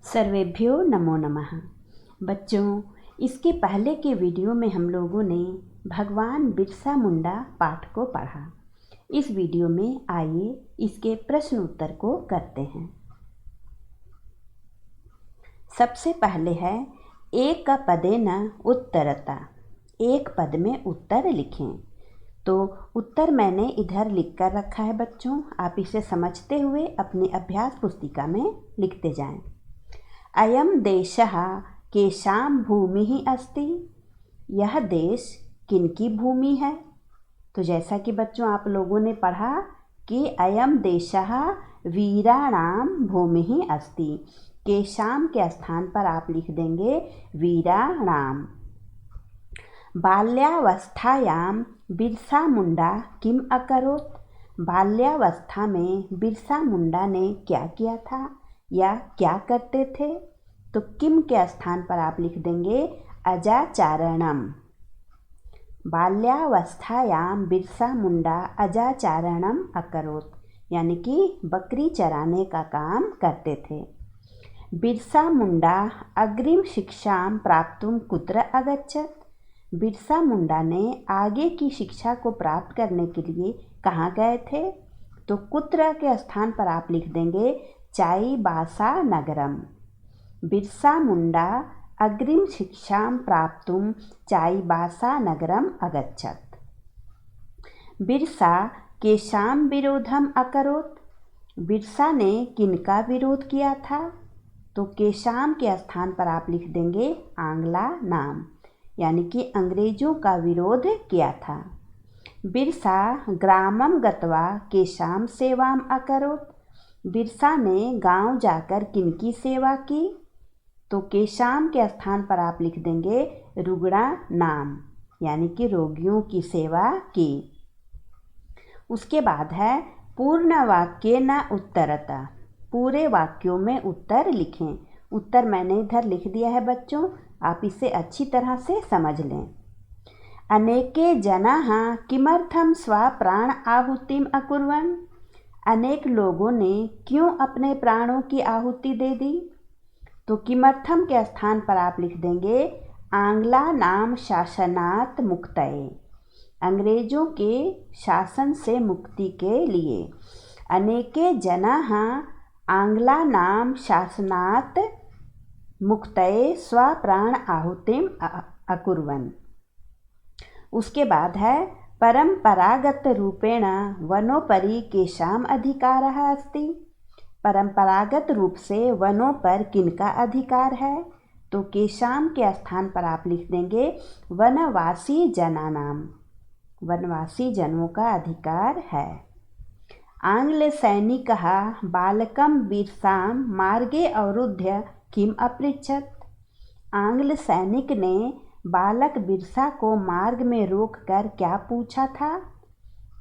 सर्वेभ्यो नमो नमः। बच्चों, इसके पहले के वीडियो में हम लोगों ने भगवान बिरसा मुंडा पाठ को पढ़ा। इस वीडियो में आइए इसके प्रश्न उत्तर को करते हैं। सबसे पहले है एक पदेन उत्तरता। एक पद में उत्तर लिखें। तो उत्तर मैंने इधर लिख कर रखा है बच्चों, आप इसे समझते हुए अपनी अभ्यास पुस्तिका में लिखते जाएं। अयम देशः केषां भूमिः अस्ति। यह देश किनकी भूमि है। तो जैसा कि बच्चों आप लोगों ने पढ़ा कि अयम देशः वीराणां भूमिः अस्ति। केषां के स्थान पर आप लिख देंगे वीराणां। बाल्यावस्थायां बिरसा मुंडा किम अकरोत्। बाल्यावस्था में बिरसा मुंडा ने क्या किया था या क्या करते थे। तो किम के स्थान पर आप लिख देंगे अजाचारणम। बाल्यावस्थायां बिरसा मुंडा अजाचारणम अकरोत्, यानी कि बकरी चराने का काम करते थे। बिरसा मुंडा अग्रिम शिक्षां प्राप्तुं कुत्र अगच्छत्। बिरसा मुंडा ने आगे की शिक्षा को प्राप्त करने के लिए कहाँ गए थे। तो कुत्र के स्थान पर आप लिख देंगे चाईबासा नगरम। बिरसा मुंडा अग्रिम शिक्षां प्राप्तुं चाईबासा नगरम अगच्छत्। बिरसा केषां विरोधम अकरोत्। बिरसा ने किनका विरोध किया था। तो केषां के स्थान पर आप लिख देंगे आंग्ला नाम, यानी कि अंग्रेजों का विरोध किया था। बिरसा ग्रामम गत्वा केषां सेवाम अकरोत्। बिरसा ने गांव जाकर किनकी सेवा की। तो केषां के स्थान पर आप लिख देंगे रुग्णा नाम, यानी कि रोगियों की सेवा की। उसके बाद है पूर्ण वाक्य न उत्तरता। पूरे वाक्यों में उत्तर लिखें। उत्तर मैंने इधर लिख दिया है बच्चों, आप इसे अच्छी तरह से समझ लें। अनेके जनाः किमर्थं स्वप्राण आहुतिम अकुर्वन्। अनेक लोगों ने क्यों अपने प्राणों की आहुति दे दी। तो किमर्थम के स्थान पर आप लिख देंगे आंग्ला नाम शासनात् मुक्तये। अंग्रेजों के शासन से मुक्ति के लिए। अनेके जनाः आंग्ला नाम शासनात् मुक्तये स्वप्राण आहुतिम अकुर्वन्। उसके बाद है परंपरागत रूपेण वनोपरि केषाम् अधिकारः अस्ति। परंपरागत रूप से वनों पर किनका अधिकार है। तो केषां के स्थान पर आप लिख देंगे वनवासी जनानाम। वनवासी जनों का अधिकार है। आंग्ल सैनिकः बालकं बिरसां मार्गे अवरुद्ध्य किम अपृच्छत्। आंग्ल सैनिक ने बालक बिरसा को मार्ग में रोककर क्या पूछा था।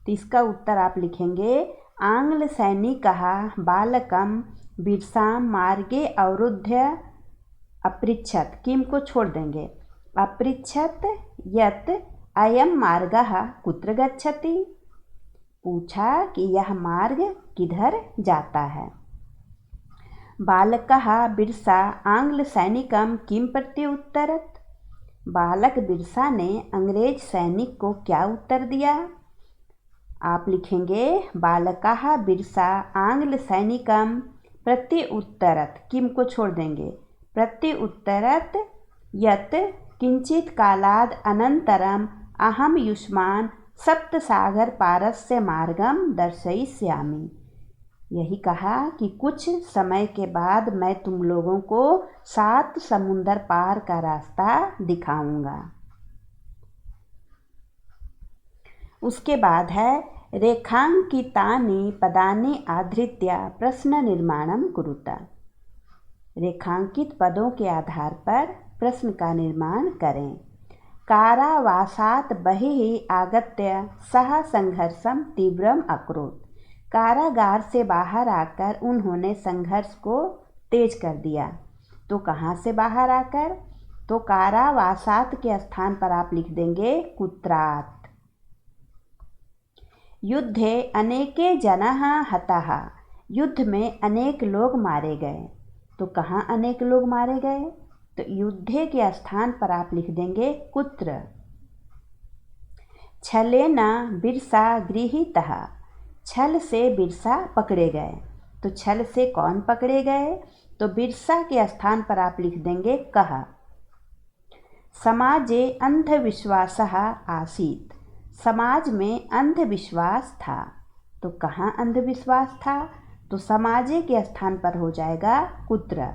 तो इसका उत्तर आप लिखेंगे आंग्ल सैनिकः बालकं बिरसां मार्गे अवरुद्ध्य अपृच्छत्। किम को छोड़ देंगे अपृच्छत् यत् अयं मार्गः कुत्र गच्छति। पूछा कि यह मार्ग किधर जाता है। बालकः बिरसा आंग्ल सैनिकं किम प्रत्युत्तरत्। बालक बिरसा ने अंग्रेज सैनिक को क्या उत्तर दिया। आप लिखेंगे बालकः बिरसा आंग्ल सैनिकं प्रत्युत्तरत्। किम को छोड़ देंगे प्रत्युत्तरत् यत् किंचित कालाद अनंतरम अहम युष्मान् सप्तसागर पारस्य मार्गम दर्शयिष्यामि। यही कहा कि कुछ समय के बाद मैं तुम लोगों को 7 समुंदर पार का रास्ता दिखाऊंगा। उसके बाद है रेखांकितानि पदानि आधृत्य प्रश्न निर्माणं कुरुता। रेखांकित पदों के आधार पर प्रश्न का निर्माण करें। कारावासात् बहिः आगत्य सः संघर्षं तीव्रम् अकरोत्। कारागार से बाहर आकर उन्होंने संघर्ष को तेज कर दिया। तो कहाँ से बाहर आकर। तो कारावासात् के स्थान पर आप लिख देंगे कुत्रात्। युद्धे अनेके जनाः हताः। युद्ध में अनेक लोग मारे गए। तो कहाँ अनेक लोग मारे गए? तो युद्धे के स्थान पर आप लिख देंगे कुत्र। छलेन बिरसा गृहीतः, छल से बिरसा पकड़े गए। तो छल से कौन पकड़े गए? तो बिरसा के स्थान पर आप लिख देंगे कः। समाजे अंधविश्वासः आसीत्, समाज में अंधविश्वास था। तो कहाँ अंधविश्वास था? तो समाजे के स्थान पर हो जाएगा कुत्र।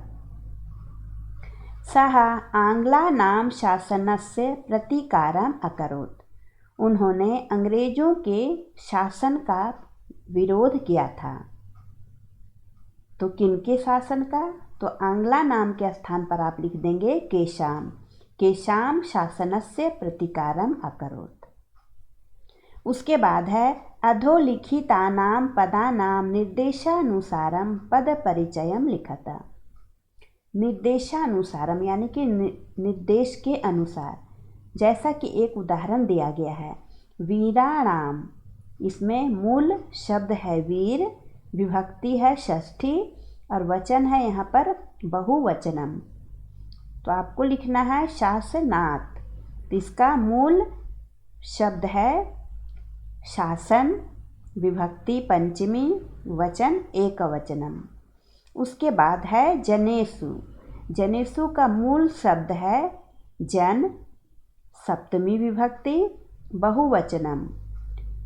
सः आंग्लानां शासनस्य प्रतीकारम् अकरोत्, उन्होंने अंग्रेजों के शासन का विरोध किया था। तो किनके शासन का? तो आंग्ला नाम के स्थान पर आप लिख देंगे केशाम, केशाम शासनस्य प्रतिकारम अकरोत्। उसके बाद है अधोलिखितानां पदानां निर्देशानुसारम पद परिचयम लिखत। निर्देशानुसारम यानी कि निर्देश के अनुसार, जैसा कि एक उदाहरण दिया गया है वीराणाम, इसमें मूल शब्द है वीर, विभक्ति है षष्ठी और वचन है यहाँ पर बहुवचनम। तो आपको लिखना है शासनात्, तो इसका मूल शब्द है शासन, विभक्ति पंचमी, वचन एकवचनम। उसके बाद है जनेषु, जनेषु का मूल शब्द है जन, सप्तमी विभक्ति बहुवचनम।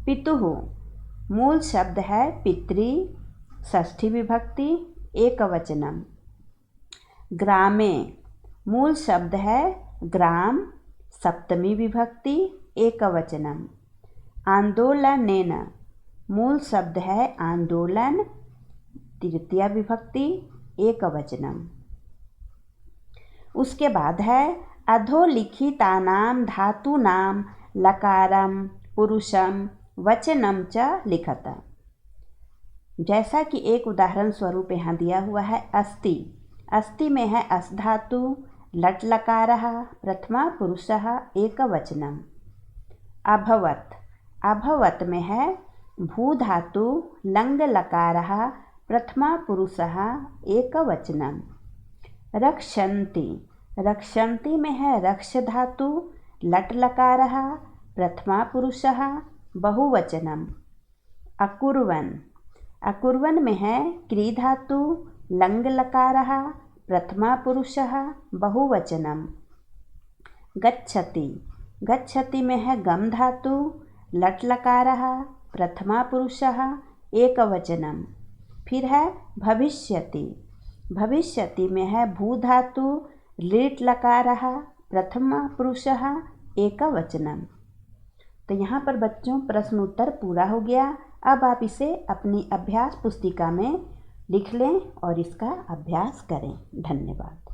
पितुः, मूल शब्द है पितृ, षष्ठी विभक्ति एकवचनम। ग्रामे, मूल शब्द है ग्राम, सप्तमी विभक्ति एकवचनम। आंदोलनेन, मूल शब्द है आंदोलन, तृतीया विभक्ति एकवचनम। उसके बाद है अधोलिखितानां धातूनां लकारम पुरुषम वचनम च लिखत। जैसा कि एक उदाहरण स्वरूप यहाँ दिया हुआ है अस्ति, अस्ति में है अस धातु, लट लकारः, प्रथमा पुरुषः एकवचनम। अभवत्, अभवत् में है भू धातु, लंग लकारः, प्रथमा पुरुषः एकवचनम। रक्षन्ति, रक्षन्ति में है रक्ष धातु, लट लकारः, प्रथमा पुरुषः बहुवचनम। अकुर्वन्, अकुर्वन् में है क्री धातु, लंग लकारः, प्रथमा पुरुषः बहुवचनम। गच्छति, गच्छति में है गम धातु, लट लकारः, प्रथमा पुरुषः एकवचनम। फिर है भविष्यति, भविष्यति में है भू धातु, लिट लकारः, प्रथमा पुरुषः एकवचनम। तो यहाँ पर बच्चों प्रश्न उत्तर पूरा हो गया। अब आप इसे अपनी अभ्यास पुस्तिका में लिख लें और इसका अभ्यास करें। धन्यवाद।